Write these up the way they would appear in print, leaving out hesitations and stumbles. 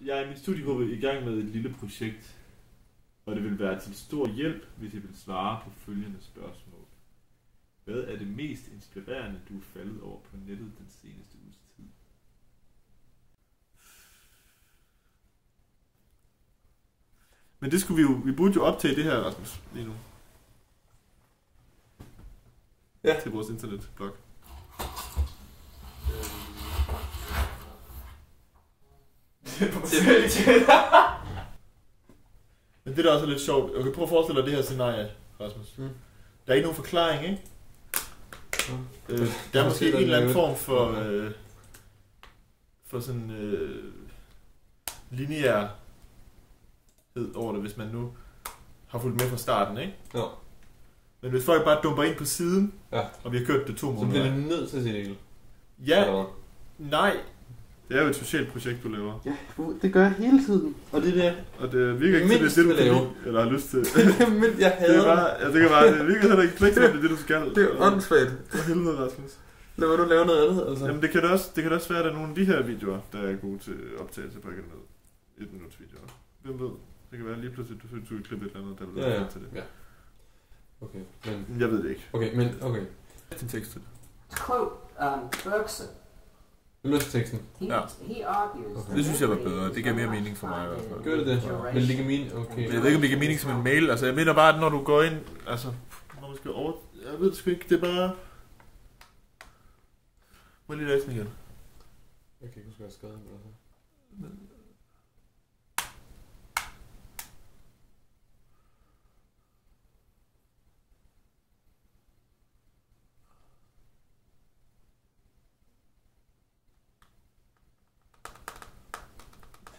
Jeg er i min studiegruppe i gang med et lille projekt, og det vil være til stor hjælp, hvis jeg vil svare på følgende spørgsmål. Hvad er det mest inspirerende, du er faldet over på nettet den seneste uges tid? Men det skulle vi burde jo optage det her, Rasmus, lige nu. Ja. Til vores internetblog. Men det der også er lidt sjovt. Okay, prøv at forestille dig det her scenarie, Rasmus. Der er ikke nogen forklaring, ikke? Der er måske en eller anden form for sådan lineærhed over det, hvis man nu har fulgt med fra starten, ikke? Ja. Men hvis folk bare dumper ind på siden, og vi har kørt det 2 måneder... Så bliver det nødt til at sige det hele? Ja, nej. Det er jo et socialt projekt, du laver. Ja, det gør jeg hele tiden. Og det der... Og det virker ikke til, det er det, du kan lide, eller har lyst til. Men jeg hader det. Det virker heller ikke til, det er det, du skal. Det er åndssvagt. For helvede, Rasmus. Lad mig nu lave noget andet, altså. Jamen, det kan da også være, at der er nogle af de her videoer, der er gode til optagelse på akademiet. 1 minuts videoer. Hvem ved? Det kan være lige pludselig, du kan klippe et eller andet, der vil være til det. Ja. Okay, men... Jeg ved det ikke. Okay, men... Okay. Din tekst til det. Quote Bergson. Løs teksten. Ja. Det synes jeg var bedre. Det gav mere mening for mig i hvert fald. Gør det det? Men det giver mening? Okay. Jeg ved ikke, om det giver mening som en mail. Altså, jeg mener bare, at når du går ind... Altså, når man skal over... Jeg ved det sgu ikke. Det er bare... Må jeg lige læse den igen? Jeg kan ikke huske, hvad jeg har skrevet.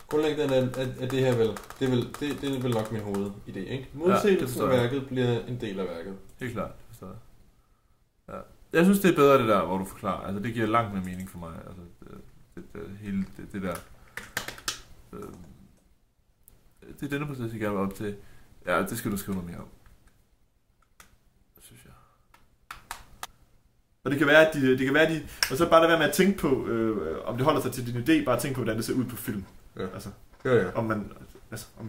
Grundlæggende er det her vel, det er vel nok min hovedidé, ikke? Modsættelsen af værket bliver en del af værket. Helt klart, det forstår jeg. Ja. Jeg synes, det er bedre det der, hvor du forklarer. Altså, det giver langt mere mening for mig. Altså, hele det der... det er denne proces, jeg gerne vil op til. Ja, det skal du skrive noget mere om. Synes jeg. Og det kan være, at de... Og så bare lade være med at tænke på, om det holder sig til din idé, bare tænke på, hvordan det ser ud på film. Ja. Altså, ja. Om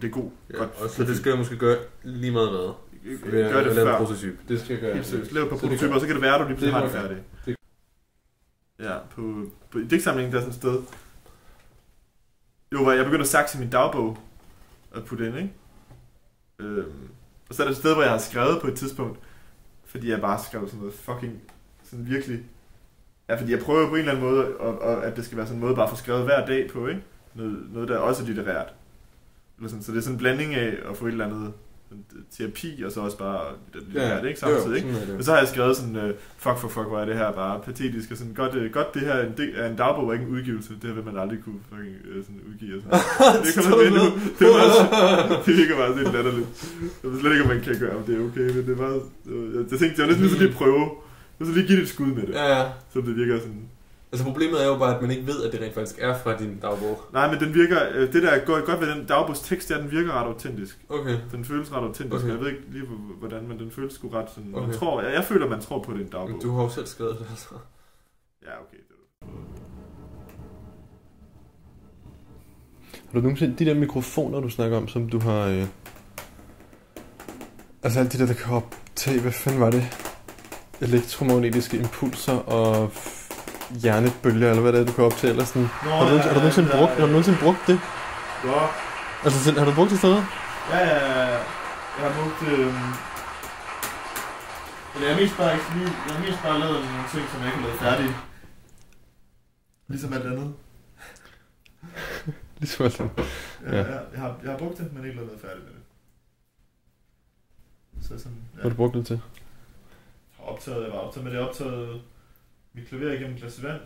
det er god. Ja, godt. Så det skal jeg måske gøre lige meget hvad. Gør det før. Prototyp. Det skal jeg gøre. Helt seriøst. Lav et par prototyper, og så kan det være, at du lige pludselig har det færdigt. Ja, på digtsamlingen der er sådan et sted. Jo, hvor jeg begynder at sakse min dagbog at putte ind, ikke? Og så er der et sted, hvor jeg har skrevet på et tidspunkt, fordi jeg bare skrev sådan noget fucking, sådan virkelig. Ja, fordi jeg prøver på en eller anden måde, at det skal være sådan en måde bare at få skrevet hver dag på, ikke? Noget der er også litterært. Eller sådan, så det er sådan en blanding af at få et eller andet terapi, og så også bare litterært, ikke? Samtidig, ikke? Og så har jeg skrevet sådan, fuck, hvor er det her bare patetisk, og sådan, godt det her er en dagbog og ikke en udgivelse. Det her vil man aldrig kunne fucking sådan udgive. Sådan. Det kommer med nu. Det virker bare sådan lidt latterligt. Jeg ved slet ikke, om man kan gøre, om det er okay, men det er bare... Jeg tænkte, jeg var næsten lige prøve. Så lige give det et skud med det. Ja. Så det virker sådan... Altså problemet er jo bare, at man ikke ved, at det rent faktisk er fra din dagbog. Nej, men den virker... Det der går godt ved den dagbogstekst, den virker ret autentisk. Okay. Den føles ret autentisk. Okay. Jeg ved ikke lige, hvordan, men den føles sgu ret sådan... Okay. Man tror, jeg føler, man tror på det en dagbog. Men du har jo selv skrevet det, altså. Ja, okay. Har du nogensinde de der mikrofoner, du snakker om, som du har... Altså alt det der kan optage, hvad fanden var det? Elektromagnetiske impulser og hjernebølger, eller hvad det er, du kan optage, eller sådan. Har du nogensinde brugt det? Ja. Altså, har du brugt det stadig? Ja. Jeg har brugt... Jeg har mest bare lavet nogle ting, som jeg ikke har lavet færdige. Ligesom alt andet. Ligesom alt andet. Ja. Jeg har brugt det, men ikke lavet færdigt med det. Så sådan, ja. Hvad har du brugt det til? Jeg var optaget med det. Jeg optaget mit klaver igennem et glas vand.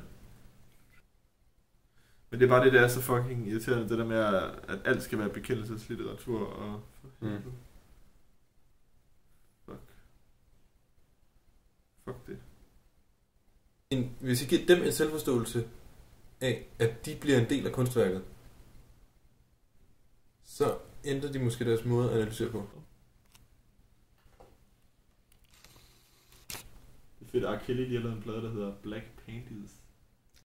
Men det er bare det, der er så fucking irriterende, det der med, at alt skal være bekendelseslitteratur og... Fuck det. Hvis I giver dem en selvforståelse af, at de bliver en del af kunstværket, så ændrer de måske deres måde at analysere på. Det er fedt, at R. Kelly lige har lavet en plade, der hedder Black Panties.